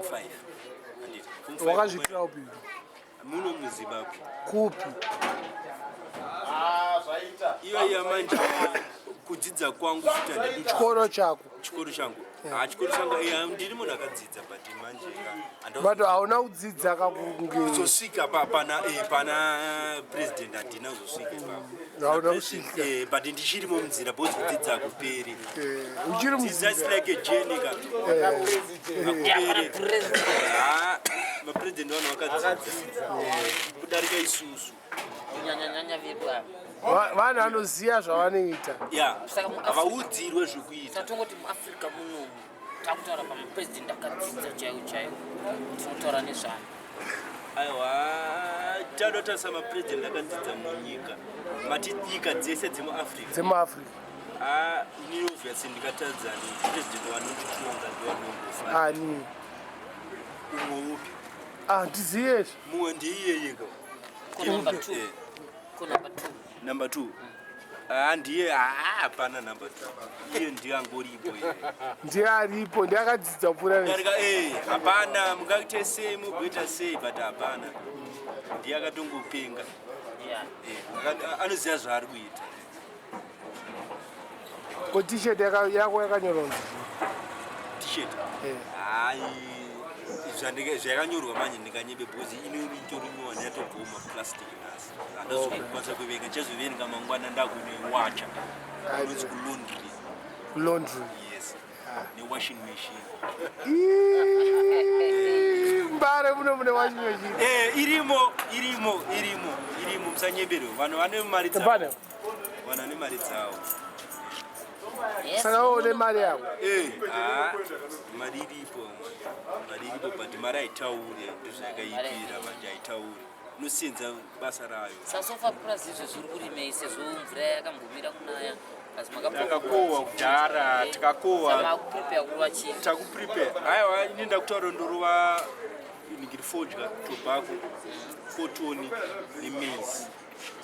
5. Wakazvitira upi? Muno muZimbabwe. Kupi? Iya manje kudzidza kwangu kuti chikoro chako. Chikoro changu. Chikoro changu ndiri munhu akadzidza but manje but hauna kudzidza kakunge kuzosvika pana president handina kuzosvika ipapo. Hauna kusvika. But ndichirimo munzira because kudzidza hakuperi. Uchiri munzira. It's just like a journey ka. Mapresident vanhu vakadzidza kudarika isusu. Kunyanya vedu ava. Vanhu vanoziva zvavanoita. Havaudzirwe zvekuita. Tongoti muAfrica munomu takutaura pamupresident akadzidza chaiwo tinotaura nezvano. Aiwa tanotarisa mapresident akadzidza munyika mati nyika dzese dzemuAfrica. Inini obviously ndikatadza president vanonditonga ndivanongofa. Ani? Umwe upi? Ndiziye. Mumwe ndiiyeyeka. Number 2. Number 2. Ndiye hapana number 2. Iye ndiye angoripo iye. Ndiye aripo, ndiye akadzidza kupfuura nese. Hapana mungaite sei mugoita sei but hapana. Ndiye akatongopenga. Anoziva zvaari kuita. Ko t-shirt yako yakanyorwa. T-shirt? Zvakanyorwa manje ndikanyebe bhozi inotorinyuwa yatobvoma plastic nasi. Handazokwanisa kuverenga chazoverenga mangwana ndakunoiwacha. Kunonzi kulaundry. laundry. Yes. Ne-washing machine. Mbare mune washing machine. Irimo. Musanyebero. Vanhu vane mari dzavo. Mbare. Vanhu vane mari dzavo. Saka une mari yako. Mari iripo. But mari haitauri. Ndozvakaipira manje haitauri. Unosenza basa rayo. Sasofa plus izvo zviri kurimei sezvo mvura yakambomira kunaya. Takakohwa kudhara, takakohwa takuprepare. Haiwa, ini ndakutaura ndorova ningiri fodya, tobacco, cotton nemaize.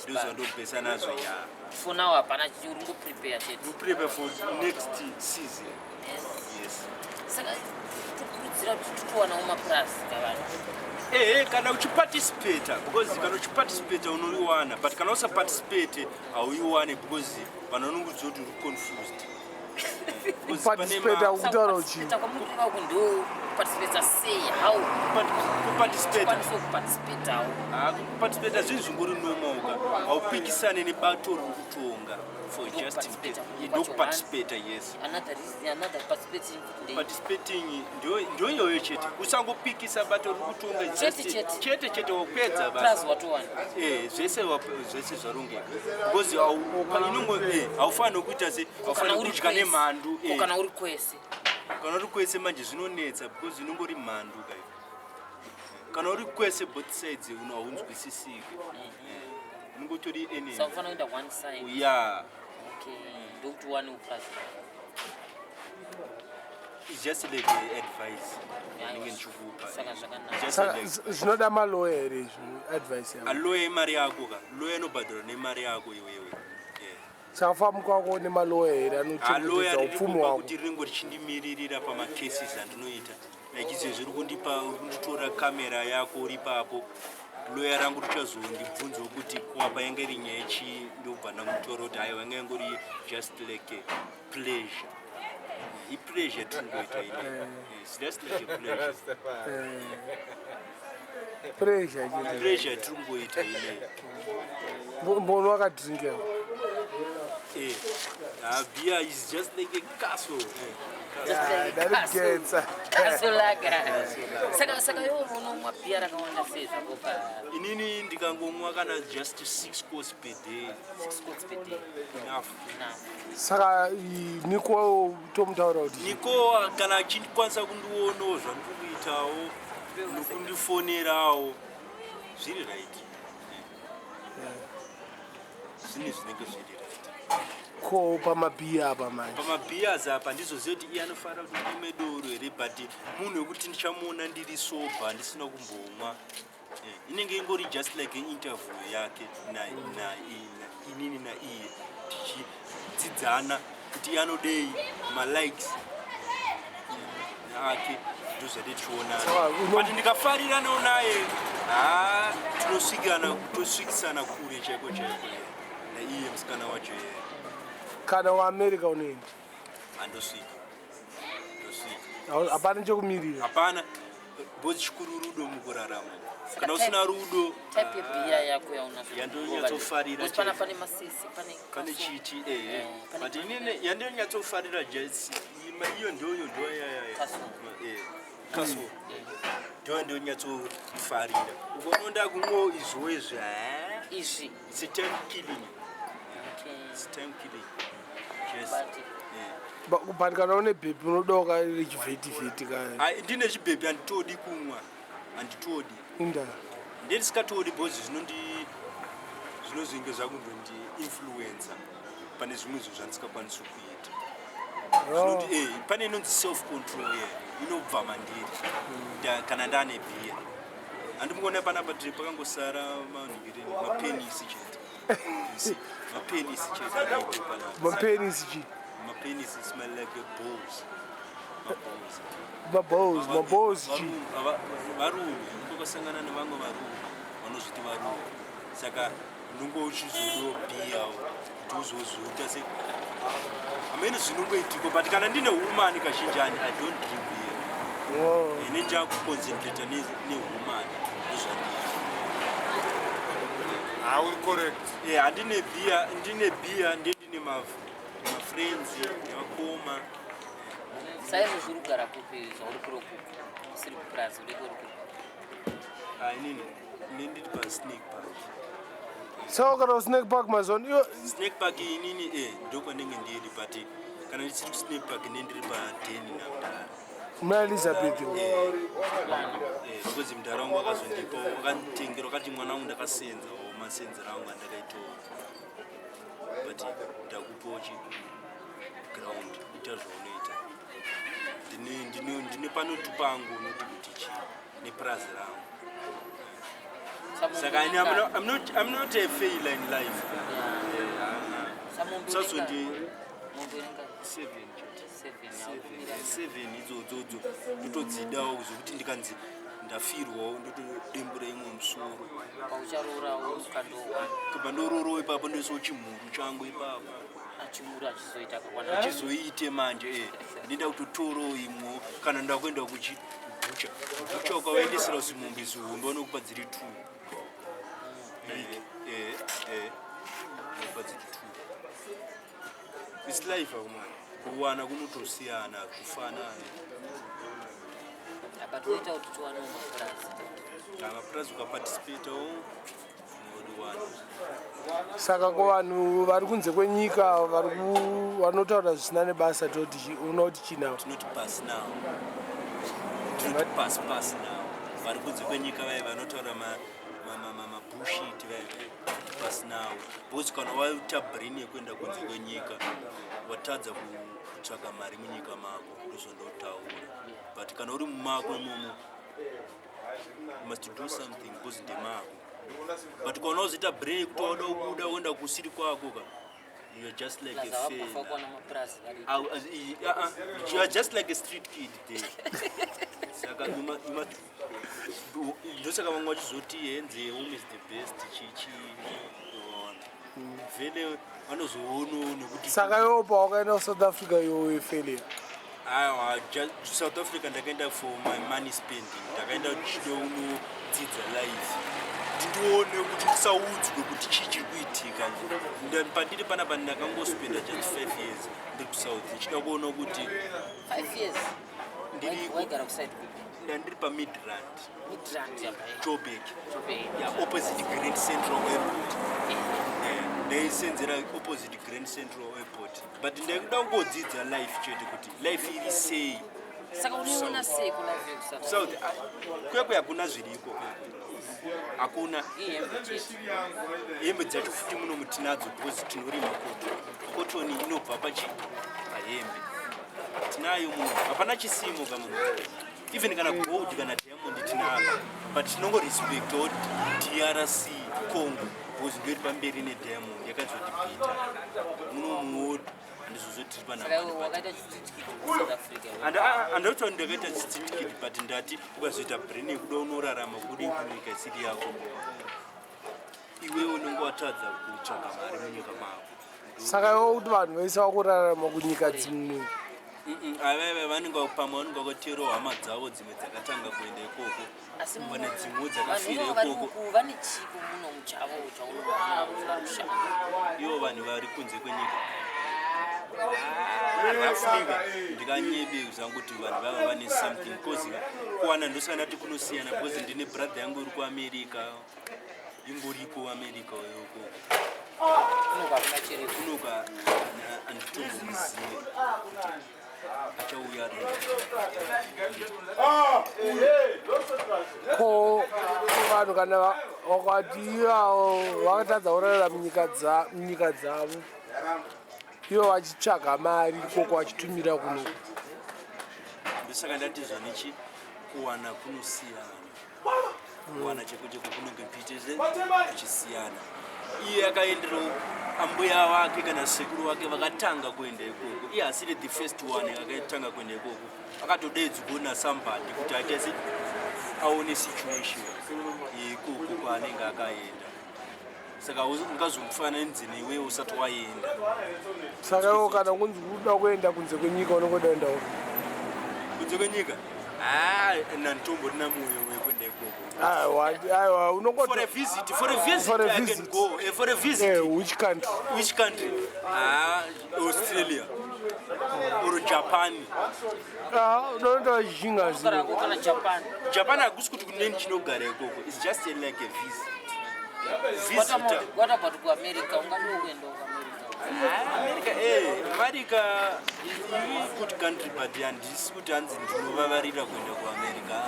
Ndozvandobhesa nazvo ya. For now hapana uri kuprepare chete. We prepare for next season. Yes. Saka tikurudzira kuti titowana mapurasi kavanhu. Kana uchiparticipate, because kana uchiparticipate unoriwana, but kana usaparticipate hauiwani because vanonongodziwa kuti uri confused. Participate akutaura uchini. Takamukira kundo participate sei how kuparticipate. Participate Zvinhu zvingori nomoka. Haupikisane nebato rokutonga for just participate. Yes. Another Participating ndio iyoyo chete. Usangopikisa bato rokutonga chete wopedza basi. Plus watuwana. Zvese zvarongeka. Because haufani nokuita se haufani kudya nemhandu. Kana uri kwese. Kana uri kwese manje zvinonetsa because inongori mhandu kai. Kana uri kwese both sides unonzwisisike. Unongotori ene. So ufana kuenda one side. Yeah. Okay. Don't one plus. It's just like advice. Zvinoda malawyer izvo advice yako. Lawyer mari yako ka. Lawyer nobhadhara nemari yako iwewe. Chafamba kwako nemalawyer anochengeta upfumi wako. Kuti ringo richindimiririra pamacases andinoita. Like izvo zviri kunditora kamera yako uri papo. Lawyer rangu richazondibvunza kuti kwapa yange iri nyaya chi ndobva ndamutora kuti hayi wanga ngori just like a pleasure. Pleasure tungoita ine. It's just like a pleasure. Pleasure tungoita ine. Mbono wakadrinka. Beer is just like a castle. Saka yo unomwa beer rakawanda sei zvakopa. Inini ndikangomwa kana just 6 course per day. 6 course per day. Enough. Saka niko tomutaura kuti niko kana achikwanisa kundionawo zvandiri kuitawo nokundifonerawo zviri right. Zvinenge zviri right. Ko pamabhiya apa manje. Pamabhiyazi apa ndizoziva kuti iye anofanira kuti ndime doro here but munhu wekuti ndichamuona ndiri soba ndisina kumbomwa. Inenge ingori just like an interview yake inini naiye tichidzidzana kuti anodei malikes ake ndozvatetichiona but ndikafarira naye tinosvikisana kure chaiko naiye musikana wacho yeye. Kana waAmerica unoenda handosvika hapana chekumirira. Hapana, bozi chikuru rudo mukurarama. Kana usina rudo type yebeer yako yaunazvo yandonyatsofarira pane masisi pane chiti but inini yandonyatsofarira just iyo ndoyo kaso ndoyo nyatsofarira ukononda kumwe izwezve izvi it's time killing. It's time killing. Yes. But kana une bhepi unodoka rechivheti kana. Ndine chibhepi handitodi kumwa. Handitodi. Inda. Ndisikatodi because zvinozinge zvakundondi influencer pane zvimwe zvinhu zvandisingakwanisi kuita. Zvinoti pane inonzi self control inobva mandiri. Kana ndane beer. Handimboona panapa tiri pakangosara mapenisi chete. Mapenisi chi. Mapenisi smell like a balls. Maballs chi. Varume ndokasangana nevamwe varume vanozviti varume saka ndinongo uchizodo beer kuti uzozuta se amene zvinongoitiko but kana ndine woman kazhinji I don't drink beer. Ine ndakuconcentrate newoman ndozvandiri. I will correct. Ndine beer ndine mavu mafriends nevakoma. Saizi zviri kugara kupi zvauri kuro kuku usiri kuplaza uri kuri kuku? Inini ndiri pasnake park. Saka kana snake park mazoni Snake park inini ndokwandenge ndiri but kana ndisiri kusnake park ndiri pa10 namdara. kuna Elizabeth Because mndaraungu wakazondipa wakanditengera wakati mwana wangu ndakasenza masenzero angu andakaitoa but ndakupawo ground ita zvaunoita ndine panotu pangu noti kuti chi neprazi rangu. Saka I'm not a failure in life. Sazondi 7 idzodzo ndotodzidawo zvokuti ndikanzi ndafirwawo ndotodembura imwe musoro paucharorawo ukandowa kabandororowo ipapo ndoisawo chimhuru changu ipapo achimura achizoita akakwana achizoite manje ndinda kutotorowo imwewo kana ndakuenda kuchibucha ukavaendesera zimombe zihombe vanokupa dziri 2 vanokupa dziri 2. It's life akumana kuwana kunotosiyana kufanana. abatoita kuti tiwanewo mapurazi Mapurazi ukaparticipatawo unodiwana. saka kuvanhu vari kunze kwenyika vanotaura zvisina nebasa toti unoti chinawo Tinoti pass now. Tinoti pass now. Vari kunze kwenyika vai vanotaura mabullshit vai pass now. Because kana waita brain yekuenda kunze kwenyika watadza kutsvaga mari munyika mako ndozondotaura. But kana uri mumako imomo you must do something because ndemako. But kana uzoita brain yekuti wada kubuda uenda kusiri kwako you are just like a failure. You are just like a street kid there. Saka ndosaka vamwe vachizoti henze home is the best chichi vele vanozoonawo nekuti saka iwo pawakaenda kusouth africa iwo failure. South Africa ndakaenda for my money spending, ndakaenda chido unodzidza life ndinoone kuti ndisaudzwe kuti chii chiri kuitika. Pandiri panapa ndakangospenda just 5 years ndiri kusouth ndichida kuona kuti 5 years waigara kuside ndandiri paMidrand Joburg opposite Grand Central Airport. Ndaisenzera opposite Grand Central Airport but ndakuda kungodzidza life chete kuti life iri sei. saka unoona sei kuna South kwekwe hakuna zviriko hakuna hembe dzacho futi muno mutinadzo because tinorima kotoni inobva pahembe tinayo muno hapana chisimo kamunhu even kana gold kana diamond tinapa but tinongorespecta kuti DRC Congo because ndiri pamberi nediamond yakazotipita muno muodo handizozotiri wakaita South Africa andauti ndakaita chidzivikiti but ndati ukazoita brain yekuda unorarama kuri kunyika isiri yako iwewe unenge watadza kutsvaga mari munyika mako. Saka iwo kuti vanhu vese vakurarama kunyika dzimwe avaiva vanenge pamwe vanenge vakaterawo hama dzavo dzimwe dzakatanga kuenda ikoko pane dzimwe dzakafira ikoko vane chipo muno muchavo chaunovamusha ivo vanhu vari kunze kwenyika rafika ndikanyebe zangu kuti vanhu vava vane something because kuwana ndosana ti kunosiyana because ndine brother yangu iri kuAmerica ingoripo America yoko kunoka anditomuzive achauya ko vanhu kana vakati ivavo vakatadza kurarira munyika dzavo ivo vachitsvaga mari koko vachitumira kuno ndosaka ndati zvanichi kuwana kunosiyana kuwana chekucheko kunenge kuchisiyana. Iye akaenderawo ambuya wake kana sekuru wake vakatanga kuenda ikoko iye asiri the first one akatanga kuenda ikoko akatodedza kuona somebody kuti aitase aone situation ikoko kwaanenge akaenda saka ungazomufananidzira iwewe usati waenda. Saka iwo kana kunzi kuda kuenda kunze kwenyika unongodaenda kunze kwenyika nantombodina moyo wekuenda ikoko. For a visit I can go. For a visit which country? Australia. Japan. Unoenda chinga zero. Kana Japan. Japan hakusi kuti kuneni chinogara ikoko. It's just like a visit. What about ku America? Ungano uenda ku America. America is a good country, but handisi kuti hanzi ndinovavarira kuenda ku America.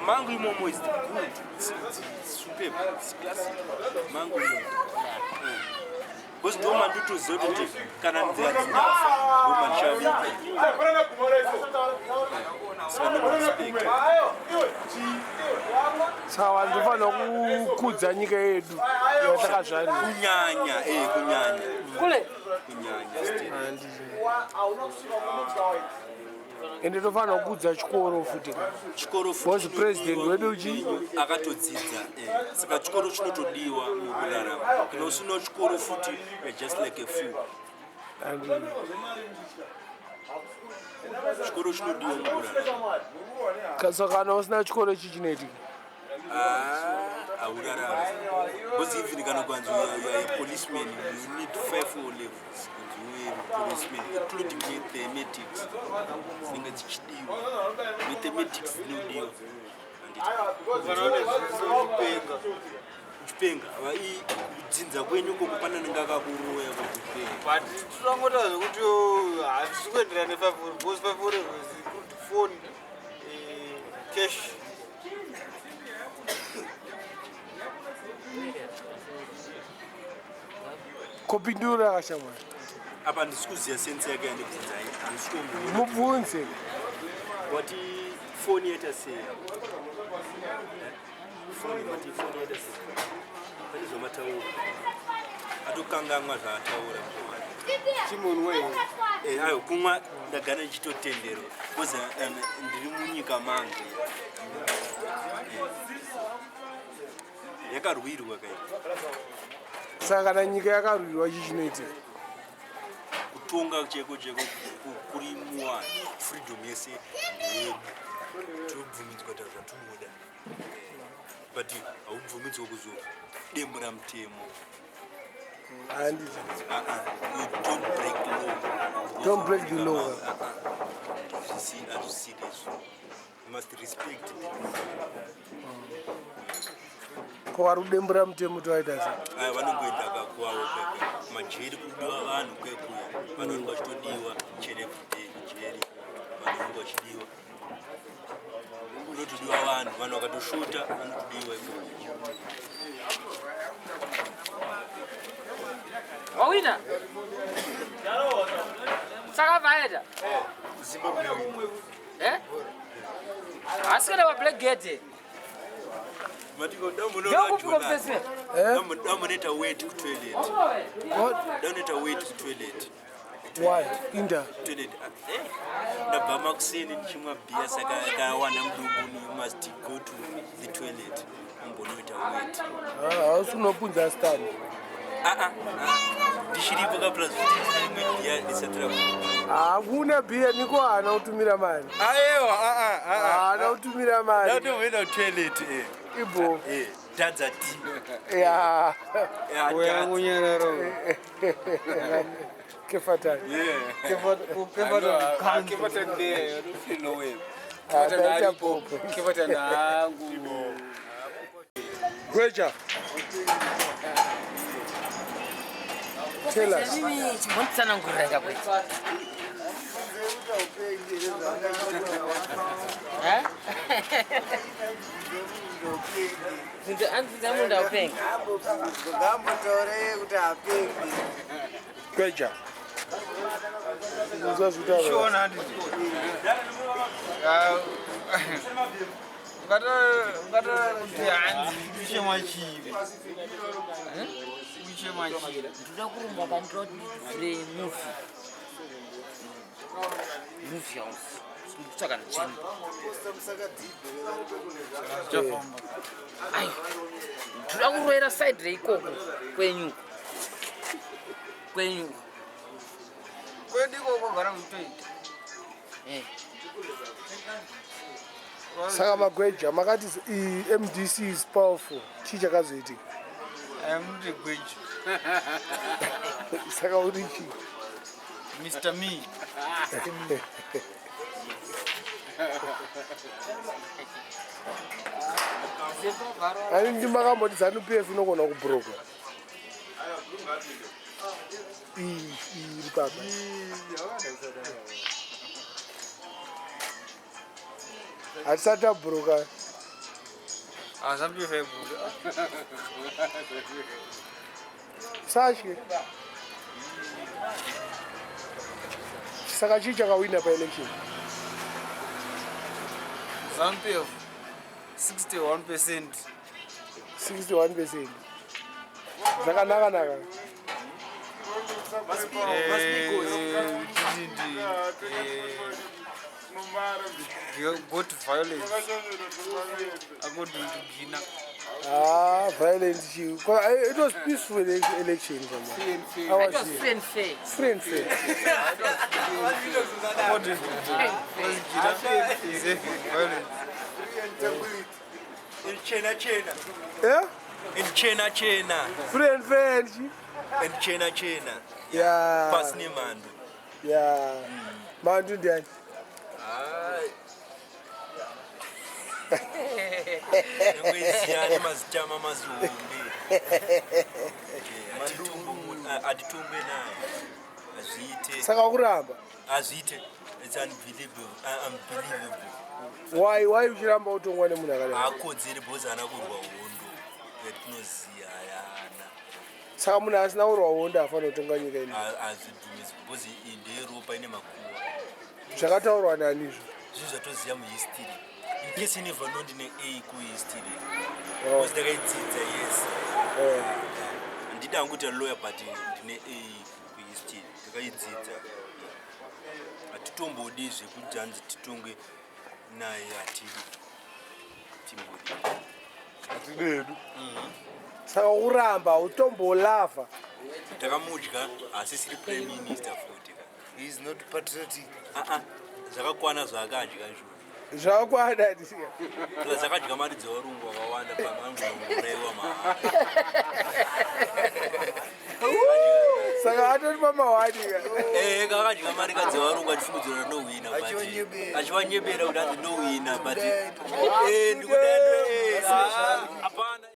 Mango imomo is good. It's superb. It's classic. Mango imomo. Because no man do to kuti kana nzira dzinafa no man shavi. Sawa ndifana kukudza nyika yedu yatakazvana. Kunyanya kunyanya. Kule. Kunyanya still. Ende tofana kukudza chikoro futi. Chikoro futi. President wedu uchi akatodzidza. Saka chikoro chinotodiwa mukurarama. Kana usina chikoro futi you're just like a fool. Chikoro chinodiwa mukurarama. Kana usina chikoro ichi chinoitika. Aurarama. Because even kana kwanza you are a policeman, you need 5 levels. Policeman, including mathematics. Mathematics no Chipenga, vai kudzinza kwenyu kokupana ngakakuroya kuchipenga. But tinongota zvekuti hatisi kuenderana ne5 because 5 levels phone cash. Kopindura kashamwa. Apa ndisikuziya sense yake yanibvunzai. Handisikomboona. Mubvunze. Wati phone yeta sei? Phone yeta sei? Pane zvamataura. Atokanganwa zvaataura mukoma. Chimunwe. Ayo kumwa ndagara ndichitotendero. Because ndiri munyika mange. Yakarwirwa kai. Saka kana nyika yakarwirwa chichinoitika. Kutonga cheko kurimuwa freedom yese tobvumidzwa zvatunoda but haubvumidzwa kuzo dembura mutemo. Don't break the law. You must respect it. Kwari kudembura mutemo toaita sei? Vanongoenda kakwavo majeri kudiwa vanhu kwekuya vanonga vachitodiwa cherefudei jeri vanonga vachidiwa kunotodiwa vanhu vakatoshuta vanotodiwa ikoko. Wawina. Saka vaenda. Asikana wa Black Gate. Matiko dominate weight to toilet. What? Donate weight to toilet. Why? Inda. Toilet. Ndabva kuseni ndichimwa bhiya saka akawanda mudunguni you must go to the toilet. Umbonoita weight. Hausunopunza stand. Ndichiripo kaplas kuti bhiya ndisatira. Hakuna bhiya niko hana kutumira mari. Aiwa hana kutumira mari. Ndatoenda toilet Ibo. Dadza ti. Ya. Oya munyararo. Kefatani. Kefatani there, don't feel no way. Kefatani nangu. Greja. Tell us. Chimbontsana ngureka kwetu. Muntu anzidza munhu aupenga. Ngambotore kuti apenge. Greja. Shona handiti. Ngata kuti hanzi ushe machivi. Ushe machivi. Ndoda kurumba pandira kuti movie. Movie house. Saka nchini. Ai. Ndoda kuroera side reikoko kwenyu. Kwenyu. Kwendiko kogara mutoita. Saka magweja makati MDC is powerful. Chii chakazoitika? I'm not a gweja. Saka uri chii? Mr. Me. Ani ndima kama dzanu PF inogona kubroka. Papa. Asata broka. Asabi febu. Sashi. Saka chicha kawina pa election. Zampio 61%. 61%. Zakanaka. Got violence. I got Gina. Violence. It was peaceful election. It was free and fair. Free and fair. In China. Yeah? In China. Free and fair. In China. Yeah. Pasni Mandu. Yeah. Mandu then. Ngweziyani mazitama mazumbi. Atitumbe naye. Azite. Saka kuramba. Azite. It's unbelievable. Why uchiramba utongwa nemunhu akadai? Akodzere bhozi ana kurwa hondo. Yatinoziya yana. Saka munhu asina kurwa hondo afana kutonga nyika ino. Azvidhumisi bhozi ndeyeropa ine makuva. Zvakataurwa nani izvo? Zvinhu zvatoziya muhistory. In case you never know ndine A kuhistory. Because ndakaidzidza yes. Ndida kuti lawyer but ndine A kuhistory. Ndakaidzidza. Atitomboudi zvekuti hanzi titonge naye atiri. Atidedu. Saka kuramba utombolava. Takamudya asi siri prime minister futi. He is not patriotic. Zvakakwana zvaakadya izvo. Zvakakwana ndisiya. Plus akadya mari dzevarungu vakawanda pamangouraiwa mahala. Saka atori pamawadi ka. Kakadya mari kadzevarungu achifungudzira nohwina but achivanyebera kuti hanzi nohwina but ndikuda